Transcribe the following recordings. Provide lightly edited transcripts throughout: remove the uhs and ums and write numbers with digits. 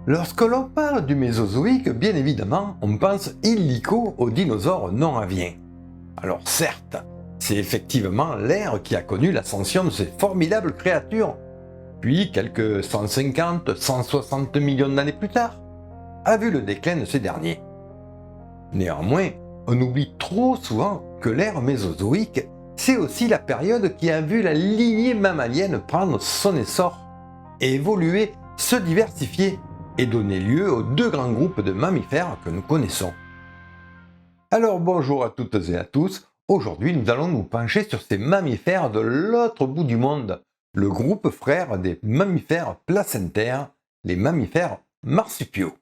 Lorsque l'on parle du Mésozoïque, bien évidemment, on pense illico aux dinosaures non aviens. Alors certes, c'est effectivement l'ère qui a connu l'ascension de ces formidables créatures, puis quelques 150-160 millions d'années plus tard, a vu le déclin de ces derniers. Néanmoins, on oublie trop souvent que l'ère mésozoïque, c'est aussi la période qui a vu la lignée mammalienne prendre son essor, évoluer, se diversifier et donner lieu aux deux grands groupes de mammifères que nous connaissons. Alors bonjour à toutes et à tous, aujourd'hui nous allons nous pencher sur ces mammifères de l'autre bout du monde, le groupe frère des mammifères placentaires, les mammifères marsupiaux.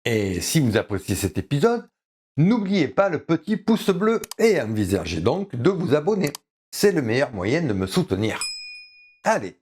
Et si vous appréciez cet épisode, n'oubliez pas le petit pouce bleu et envisagez donc de vous abonner. C'est le meilleur moyen de me soutenir. Allez!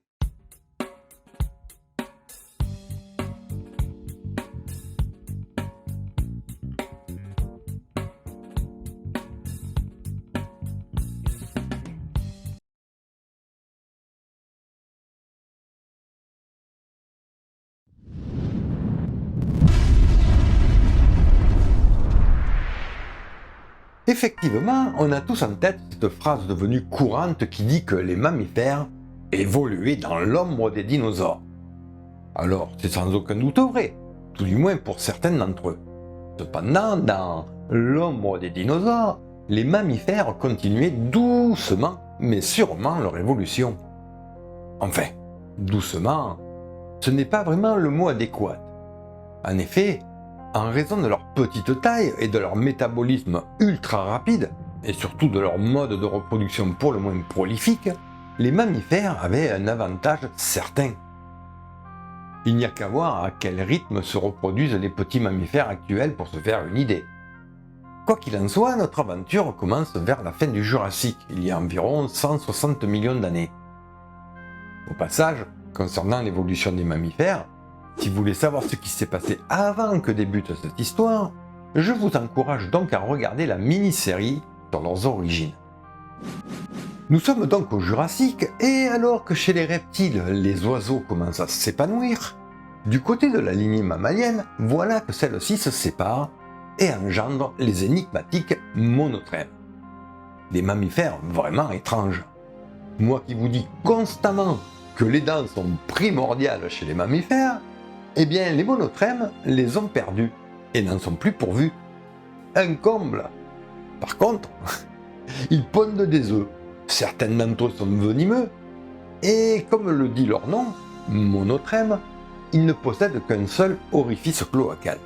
Effectivement, on a tous en tête cette phrase devenue courante qui dit que les mammifères évoluaient dans l'ombre des dinosaures. Alors, c'est sans aucun doute vrai, tout du moins pour certains d'entre eux. Cependant, dans l'ombre des dinosaures, les mammifères continuaient doucement, mais sûrement leur évolution. Enfin, doucement, ce n'est pas vraiment le mot adéquat. En effet, en raison de leur petite taille et de leur métabolisme ultra rapide, et surtout de leur mode de reproduction pour le moins prolifique, les mammifères avaient un avantage certain. Il n'y a qu'à voir à quel rythme se reproduisent les petits mammifères actuels pour se faire une idée. Quoi qu'il en soit, notre aventure commence vers la fin du Jurassique, il y a environ 160 millions d'années. Au passage, concernant l'évolution des mammifères, si vous voulez savoir ce qui s'est passé avant que débute cette histoire, je vous encourage donc à regarder la mini-série sur leurs origines. Nous sommes donc au Jurassique, et alors que chez les reptiles, les oiseaux commencent à s'épanouir, du côté de la lignée mammalienne, voilà que celle-ci se sépare et engendre les énigmatiques monotrèmes. Des mammifères vraiment étranges. Moi qui vous dis constamment que les dents sont primordiales chez les mammifères, eh bien les monotrèmes les ont perdus et n'en sont plus pourvus. Un comble! Par contre, ils pondent des œufs. Certains d'entre eux sont venimeux, et comme le dit leur nom, monotrème, ils ne possèdent qu'un seul orifice cloacal.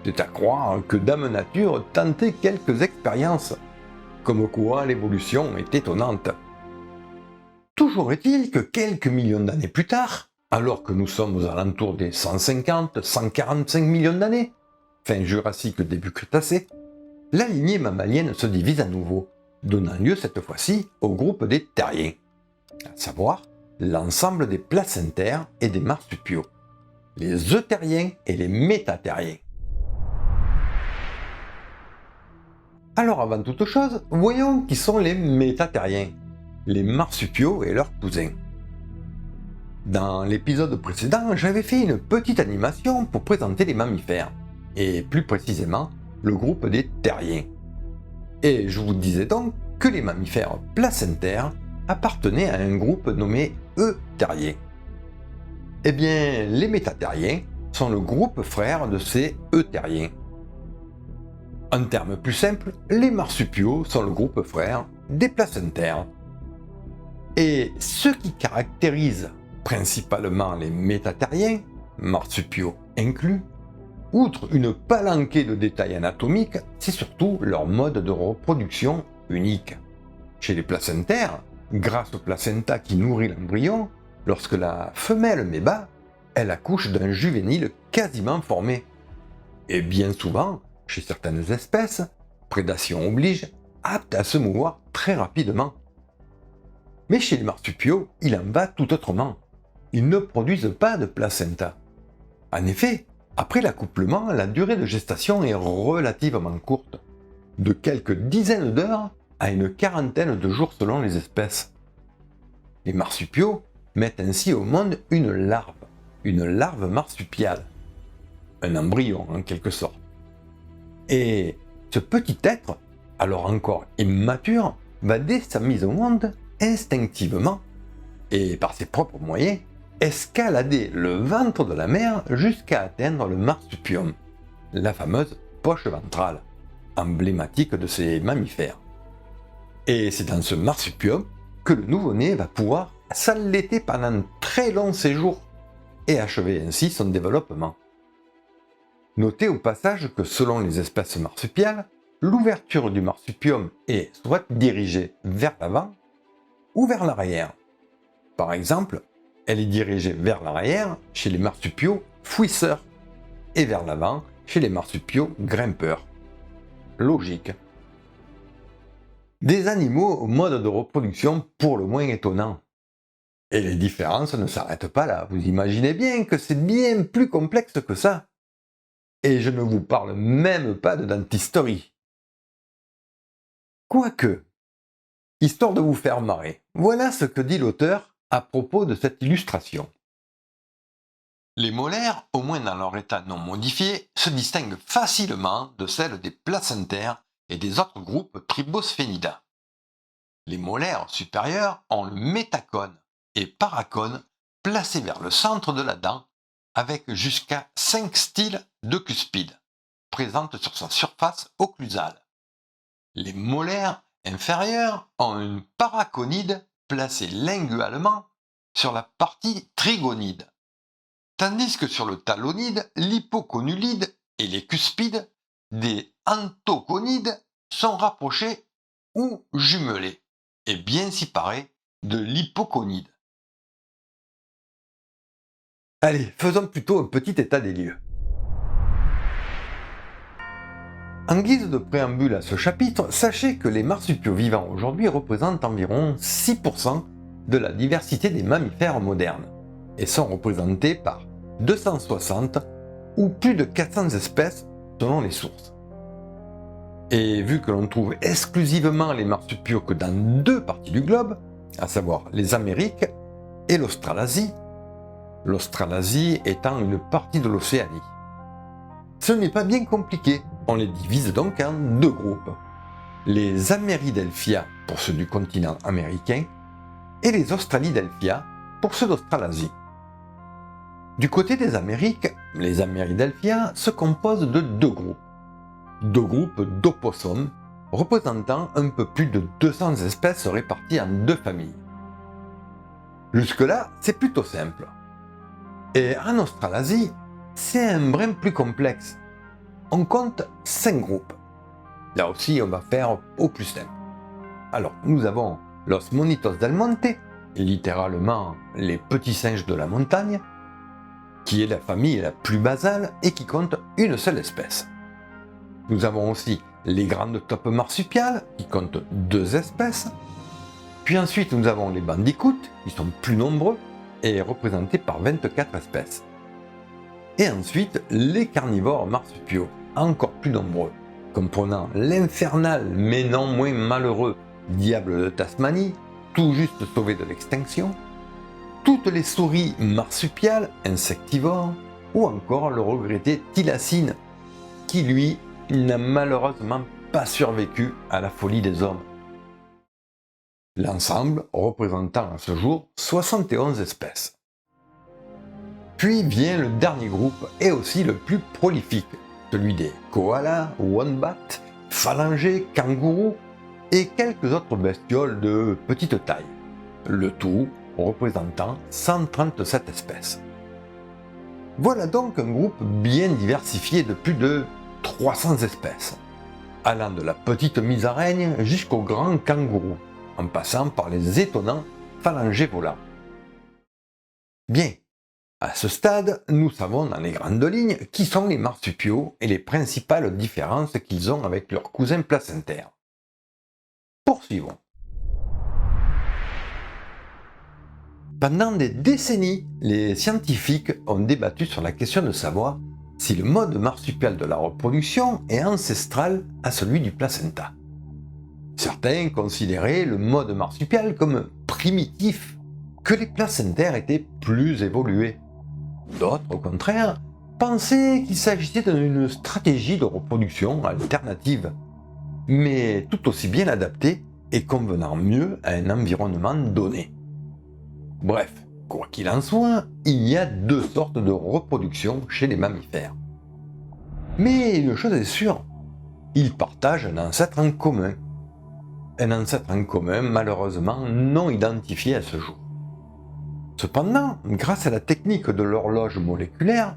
C'est à croire que Dame Nature tentait quelques expériences, comme quoi l'évolution est étonnante. Toujours est-il que quelques millions d'années plus tard, alors que nous sommes aux alentours des 150-145 millions d'années, fin Jurassique début Crétacé, la lignée mammalienne se divise à nouveau, donnant lieu cette fois-ci au groupe des terriens, à savoir l'ensemble des placentaires et des marsupiaux, les euthériens et les métathériens. Alors avant toute chose, voyons qui sont les métathériens, les marsupiaux et leurs cousins. Dans l'épisode précédent, j'avais fait une petite animation pour présenter les mammifères, et plus précisément le groupe des terriens. Et je vous disais donc que les mammifères placentaires appartenaient à un groupe nommé euthériens. Eh bien, les métathériens sont le groupe frère de ces euthériens. En termes plus simples, les marsupiaux sont le groupe frère des placentaires. Et ce qui caractérise principalement les métathériens, marsupiaux inclus, outre une palanquée de détails anatomiques, c'est surtout leur mode de reproduction unique. Chez les placentaires, grâce au placenta qui nourrit l'embryon, lorsque la femelle met bas, elle accouche d'un juvénile quasiment formé. Et bien souvent, chez certaines espèces, prédation oblige, apte à se mouvoir très rapidement. Mais chez les marsupiaux, il en va tout autrement. Ils ne produisent pas de placenta. En effet, après l'accouplement, la durée de gestation est relativement courte, de quelques dizaines d'heures à une quarantaine de jours selon les espèces. Les marsupiaux mettent ainsi au monde une larve, une larve marsupiale, un embryon en quelque sorte. Et ce petit être, alors encore immature, va dès sa mise au monde, instinctivement, et par ses propres moyens, escalader le ventre de la mère jusqu'à atteindre le marsupium, la fameuse poche ventrale, emblématique de ces mammifères. Et c'est dans ce marsupium que le nouveau-né va pouvoir s'allaiter pendant un très long séjour et achever ainsi son développement. Notez au passage que selon les espèces marsupiales, l'ouverture du marsupium est soit dirigée vers l'avant ou vers l'arrière. Par exemple, elle est dirigée vers l'arrière chez les marsupiaux fouisseurs et vers l'avant chez les marsupiaux grimpeurs. Logique. Des animaux au mode de reproduction pour le moins étonnant. Et les différences ne s'arrêtent pas là, vous imaginez bien que c'est bien plus complexe que ça. Et je ne vous parle même pas de dentisterie. Quoique, histoire de vous faire marrer, voilà ce que dit l'auteur à propos de cette illustration. Les molaires, au moins dans leur état non modifié, se distinguent facilement de celles des placentaires et des autres groupes Tribosphénida. Les molaires supérieurs ont le métacone et paracone placés vers le centre de la dent, avec jusqu'à 5 styles de cuspide, présentes sur sa surface occlusale. Les molaires inférieurs ont une paraconide placée lingualement sur la partie trigonide, tandis que sur le talonide, l'hypoconulide et les cuspides des antoconides sont rapprochés ou jumelés, et bien séparés de l'hypoconide. Allez, faisons plutôt un petit état des lieux. En guise de préambule à ce chapitre, sachez que les marsupiaux vivants aujourd'hui représentent environ 6% de la diversité des mammifères modernes, et sont représentés par 260 ou plus de 400 espèces selon les sources. Et vu que l'on trouve exclusivement les marsupiaux que dans 2 parties du globe, à savoir les Amériques et l'Australasie, l'Australasie étant une partie de l'Océanie. Ce n'est pas bien compliqué, on les divise donc en 2 groupes. Les Ameridelphia pour ceux du continent américain et les Australidelphia pour ceux d'Australasie. Du côté des Amériques, les Ameridelphia se composent de 2 groupes. 2 groupes d'opossums représentant un peu plus de 200 espèces réparties en 2 familles. Jusque-là, c'est plutôt simple. Et en Australasie, c'est un brin plus complexe. On compte 5 groupes. Là aussi, on va faire au plus simple. Alors, nous avons Los Monitos del Monte, littéralement les petits singes de la montagne, qui est la famille la plus basale et qui compte une seule espèce. Nous avons aussi les grandes taupes marsupiales, qui comptent 2 espèces. Puis ensuite, nous avons les bandicoots, qui sont plus nombreux, et représentés par 24 espèces. Et ensuite, les carnivores marsupiaux, encore plus nombreux, comprenant l'infernal mais non moins malheureux diable de Tasmanie, tout juste sauvé de l'extinction, toutes les souris marsupiales, insectivores, ou encore le regretté thylacine, qui lui n'a malheureusement pas survécu à la folie des hommes. L'ensemble représentant à ce jour 71 espèces. Puis vient le dernier groupe et aussi le plus prolifique, celui des koalas, wombats, phalangers, kangourous et quelques autres bestioles de petite taille. Le tout représentant 137 espèces. Voilà donc un groupe bien diversifié de plus de 300 espèces, allant de la petite musaraigne jusqu'au grand kangourou, en passant par les étonnants phalangers volants. Bien, à ce stade, nous savons dans les grandes lignes qui sont les marsupiaux et les principales différences qu'ils ont avec leurs cousins placentaires. Poursuivons. Pendant des décennies, les scientifiques ont débattu sur la question de savoir si le mode marsupial de la reproduction est ancestral à celui du placenta. Certains considéraient le mode marsupial comme primitif, que les placentaires étaient plus évolués. D'autres, au contraire, pensaient qu'il s'agissait d'une stratégie de reproduction alternative, mais tout aussi bien adaptée et convenant mieux à un environnement donné. Bref, quoi qu'il en soit, il y a deux sortes de reproduction chez les mammifères. Mais une chose est sûre, ils partagent un ancêtre en commun. Un ancêtre en commun malheureusement non identifié à ce jour. Cependant, grâce à la technique de l'horloge moléculaire,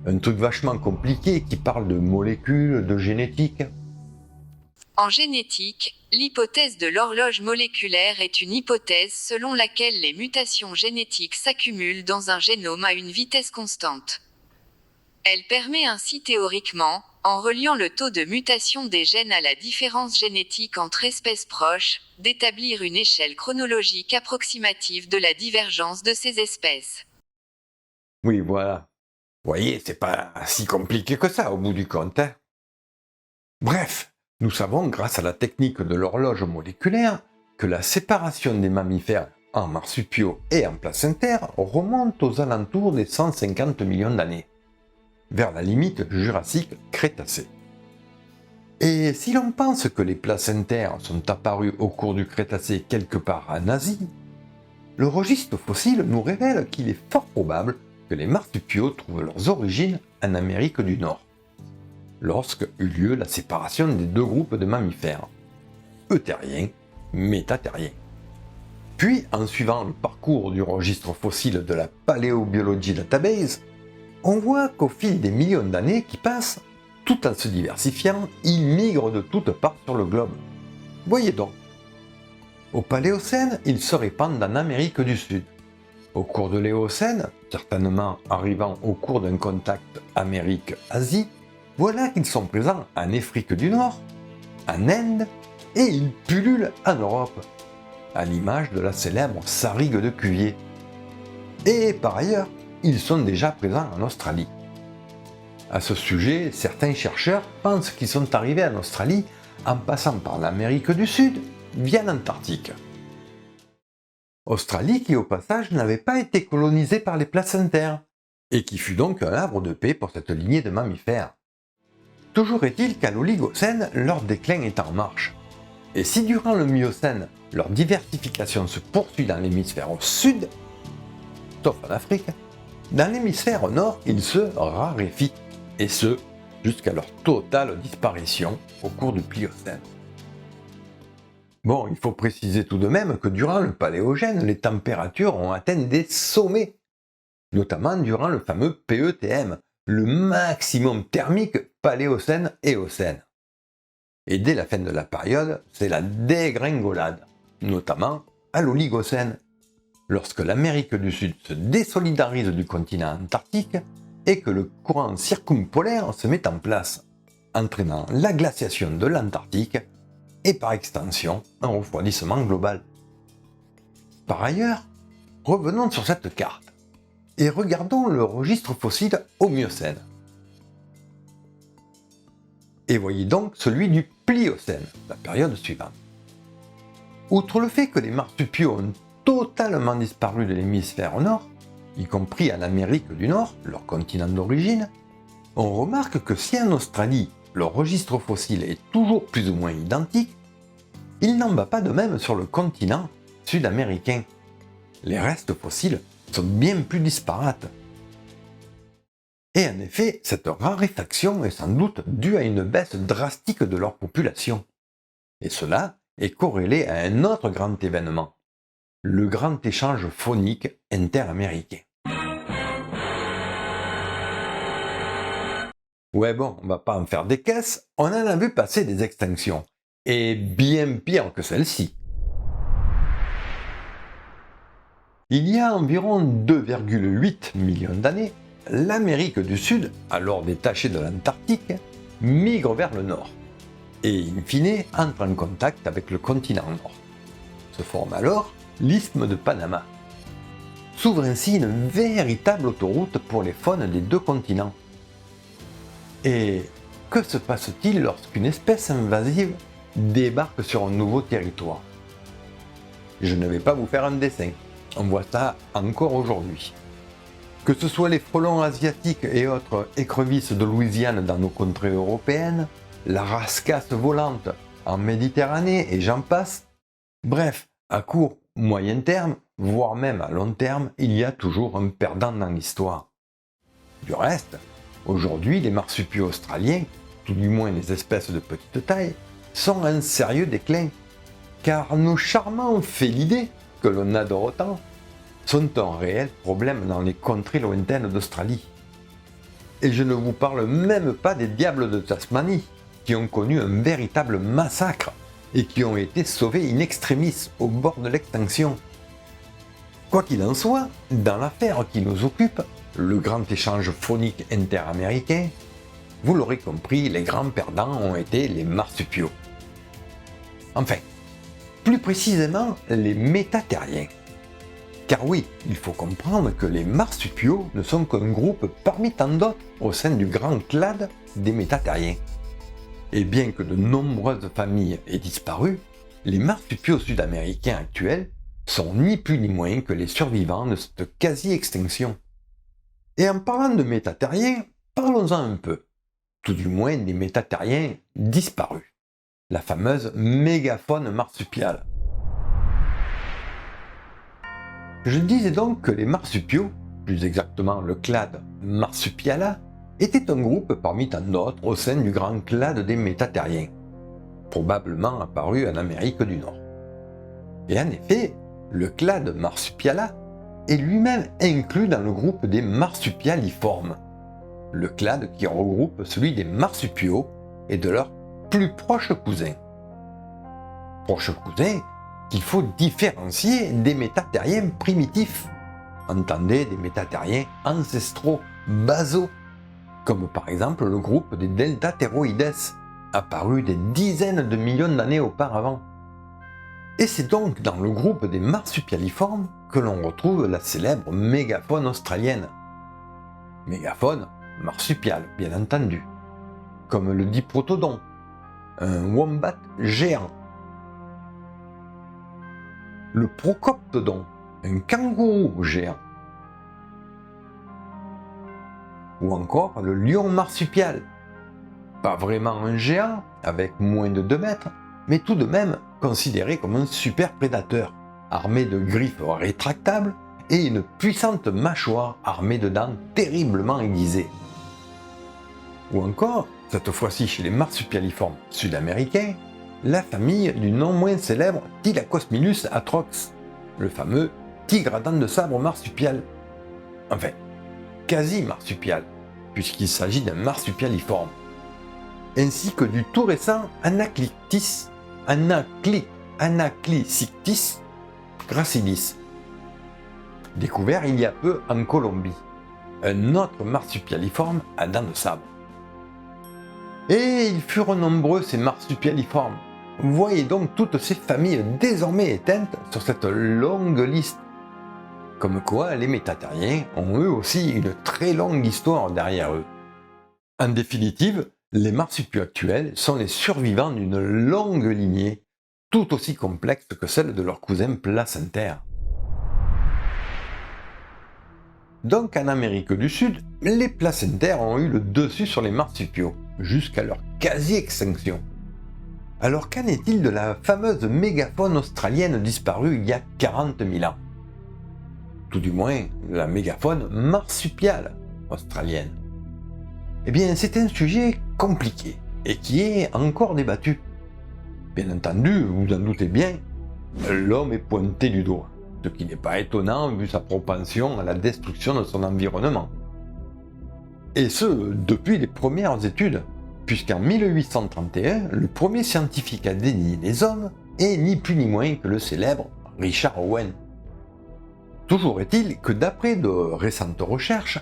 un truc vachement compliqué qui parle de molécules, de génétique. En génétique, l'hypothèse de l'horloge moléculaire est une hypothèse selon laquelle les mutations génétiques s'accumulent dans un génome à une vitesse constante. Elle permet ainsi théoriquement, en reliant le taux de mutation des gènes à la différence génétique entre espèces proches, d'établir une échelle chronologique approximative de la divergence de ces espèces. Oui, voilà. Vous voyez, c'est pas si compliqué que ça au bout du compte, hein. Bref, nous savons grâce à la technique de l'horloge moléculaire que la séparation des mammifères en marsupiaux et en placentaires remonte aux alentours des 150 millions d'années, vers la limite Jurassique-Crétacé. Et si l'on pense que les placentaires sont apparus au cours du Crétacé quelque part en Asie, le registre fossile nous révèle qu'il est fort probable que les marsupiaux trouvent leurs origines en Amérique du Nord, lorsque eut lieu la séparation des deux groupes de mammifères, euthériens, métatériens. Puis, en suivant le parcours du registre fossile de la Paleobiology Database, on voit qu'au fil des millions d'années qui passent, tout en se diversifiant, ils migrent de toutes parts sur le globe. Voyez donc. Au Paléocène, ils se répandent en Amérique du Sud. Au cours de l'Éocène, certainement arrivant au cours d'un contact Amérique-Asie, voilà qu'ils sont présents en Afrique du Nord, en Inde, et ils pullulent en Europe, à l'image de la célèbre sarigue de Cuvier. Et par ailleurs, ils sont déjà présents en Australie. À ce sujet, certains chercheurs pensent qu'ils sont arrivés en Australie en passant par l'Amérique du Sud via l'Antarctique. Australie qui au passage n'avait pas été colonisée par les placentaires, et qui fut donc un havre de paix pour cette lignée de mammifères. Toujours est-il qu'à l'Oligocène, leur déclin est en marche. Et si durant le Miocène, leur diversification se poursuit dans l'hémisphère sud, sauf en Afrique, dans l'hémisphère nord, ils se raréfient, et ce, jusqu'à leur totale disparition au cours du Pliocène. Bon, il faut préciser tout de même que durant le Paléogène, les températures ont atteint des sommets, notamment durant le fameux PETM, le maximum thermique Paléocène-Éocène. Et dès la fin de la période, c'est la dégringolade, notamment à l'Oligocène, lorsque l'Amérique du Sud se désolidarise du continent antarctique et que le courant circumpolaire se met en place, entraînant la glaciation de l'Antarctique et par extension un refroidissement global. Par ailleurs, revenons sur cette carte et regardons le registre fossile au Miocène. Et voyez donc celui du Pliocène, la période suivante. Outre le fait que les marsupiaux ont totalement disparu de l'hémisphère nord, y compris en Amérique du Nord, leur continent d'origine, on remarque que si en Australie, leur registre fossile est toujours plus ou moins identique, il n'en va pas de même sur le continent sud-américain. Les restes fossiles sont bien plus disparates. Et en effet, cette raréfaction est sans doute due à une baisse drastique de leur population. Et cela est corrélé à un autre grand événement, le grand échange faunique interaméricain. Ouais bon, on va pas en faire des caisses, on en a vu passer des extinctions, et bien pire que celle-ci. Il y a environ 2,8 millions d'années, l'Amérique du Sud, alors détachée de l'Antarctique, migre vers le nord, et in fine entre en contact avec le continent nord. Se forme alors l'isthme de Panama. S'ouvre ainsi une véritable autoroute pour les faunes des deux continents. Et que se passe-t-il lorsqu'une espèce invasive débarque sur un nouveau territoire? Je ne vais pas vous faire un dessin, on voit ça encore aujourd'hui. Que ce soit les frelons asiatiques et autres écrevisses de Louisiane dans nos contrées européennes, la rascasse volante en Méditerranée et j'en passe. Bref, à court, moyen terme, voire même à long terme, il y a toujours un perdant dans l'histoire. Du reste, aujourd'hui, les marsupiaux australiens, tout du moins les espèces de petite taille, sont en sérieux déclin, car nos charmants félidés, que l'on adore autant, sont un réel problème dans les contrées lointaines d'Australie. Et je ne vous parle même pas des diables de Tasmanie, qui ont connu un véritable massacre et qui ont été sauvés in extremis au bord de l'extinction. Quoi qu'il en soit, dans l'affaire qui nous occupe, le grand échange faunique interaméricain, vous l'aurez compris, les grands perdants ont été les marsupiaux. Enfin, plus précisément les métathériens. Car oui, il faut comprendre que les marsupiaux ne sont qu'un groupe parmi tant d'autres au sein du grand clade des métathériens. Et bien que de nombreuses familles aient disparu, les marsupiaux sud-américains actuels sont ni plus ni moins que les survivants de cette quasi-extinction. Et en parlant de métathériens, parlons-en un peu, tout du moins des métathériens disparus, la fameuse mégafaune marsupiale. Je disais donc que les marsupiaux, plus exactement le clade Marsupiala, était un groupe parmi tant d'autres au sein du grand clade des métathériens, probablement apparu en Amérique du Nord. Et en effet, le clade Marsupiala est lui-même inclus dans le groupe des marsupialiformes, le clade qui regroupe celui des marsupiaux et de leurs plus proches cousins. Proches cousins qu'il faut différencier des métathériens primitifs, entendez des métathériens ancestraux, basaux, comme par exemple le groupe des Deltathéroides, apparu des dizaines de millions d'années auparavant. Et c'est donc dans le groupe des marsupialiformes que l'on retrouve la célèbre mégafaune australienne. Mégafaune marsupiale, bien entendu, comme le diprotodon, un wombat géant. Le procoptodon, un kangourou géant. Ou encore le lion marsupial, pas vraiment un géant, avec moins de 2 mètres, mais tout de même considéré comme un super prédateur, armé de griffes rétractables et une puissante mâchoire armée de dents terriblement aiguisées. Ou encore, cette fois-ci chez les marsupialiformes sud-américains, la famille du non moins célèbre Thylacosmilus atrox, le fameux tigre à dents de sabre marsupial. Enfin, quasi marsupial, puisqu'il s'agit d'un marsupialiforme. Ainsi que du tout récent Anaclyctis gracilis, découvert il y a peu en Colombie, un autre marsupialiforme à dents de sabre. Et ils furent nombreux ces marsupialiformes. Voyez donc toutes ces familles désormais éteintes sur cette longue liste. Comme quoi, les métathériens ont eux aussi une très longue histoire derrière eux. En définitive, les marsupiaux actuels sont les survivants d'une longue lignée, tout aussi complexe que celle de leurs cousins placentaires. Donc en Amérique du Sud, les placentaires ont eu le dessus sur les marsupiaux, jusqu'à leur quasi-extinction. Alors qu'en est-il de la fameuse mégafaune australienne disparue il y a 40 000 ans? Tout du moins, la mégafaune marsupiale australienne. Eh bien, c'est un sujet compliqué, et qui est encore débattu. Bien entendu, vous en doutez bien, l'homme est pointé du doigt, ce qui n'est pas étonnant vu sa propension à la destruction de son environnement. Et ce, depuis les premières études, puisqu'en 1831, le premier scientifique à désigner les hommes est ni plus ni moins que le célèbre Richard Owen. Toujours est-il que d'après de récentes recherches,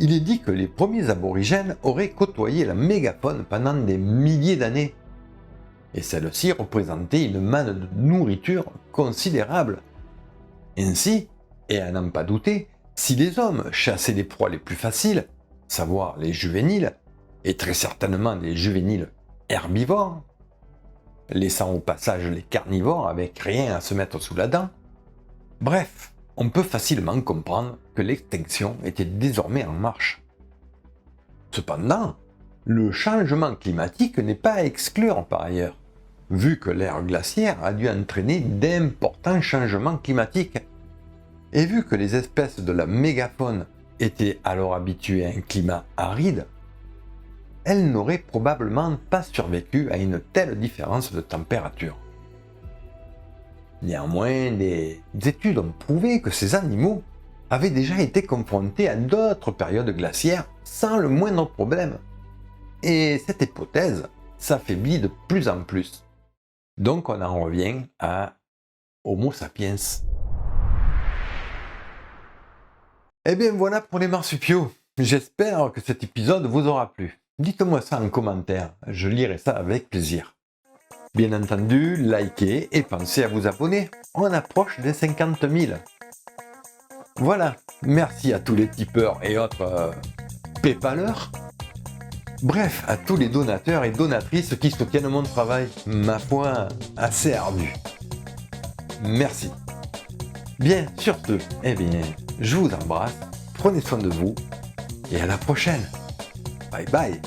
il est dit que les premiers aborigènes auraient côtoyé la mégafaune pendant des milliers d'années. Et celle-ci représentait une manne de nourriture considérable. Ainsi, et à n'en pas douter, si les hommes chassaient les proies les plus faciles, savoir les juvéniles, et très certainement des juvéniles herbivores, laissant au passage les carnivores avec rien à se mettre sous la dent, bref, on peut facilement comprendre que l'extinction était désormais en marche. Cependant, le changement climatique n'est pas à exclure par ailleurs, vu que l'ère glaciaire a dû entraîner d'importants changements climatiques. Et vu que les espèces de la mégafaune étaient alors habituées à un climat aride, elles n'auraient probablement pas survécu à une telle différence de température. Néanmoins, des études ont prouvé que ces animaux avaient déjà été confrontés à d'autres périodes glaciaires sans le moindre problème. Et cette hypothèse s'affaiblit de plus en plus. Donc on en revient à Homo sapiens. Et bien voilà pour les marsupiaux. J'espère que cet épisode vous aura plu. Dites-moi ça en commentaire, je lirai ça avec plaisir. Bien entendu, likez et pensez à vous abonner. On approche des 50 000. Voilà, merci à tous les tipeurs et autres paypaleurs. Bref, à tous les donateurs et donatrices qui soutiennent mon travail, ma foi, assez ardu. Merci. Bien, sur ce, je vous embrasse, prenez soin de vous, et à la prochaine. Bye bye.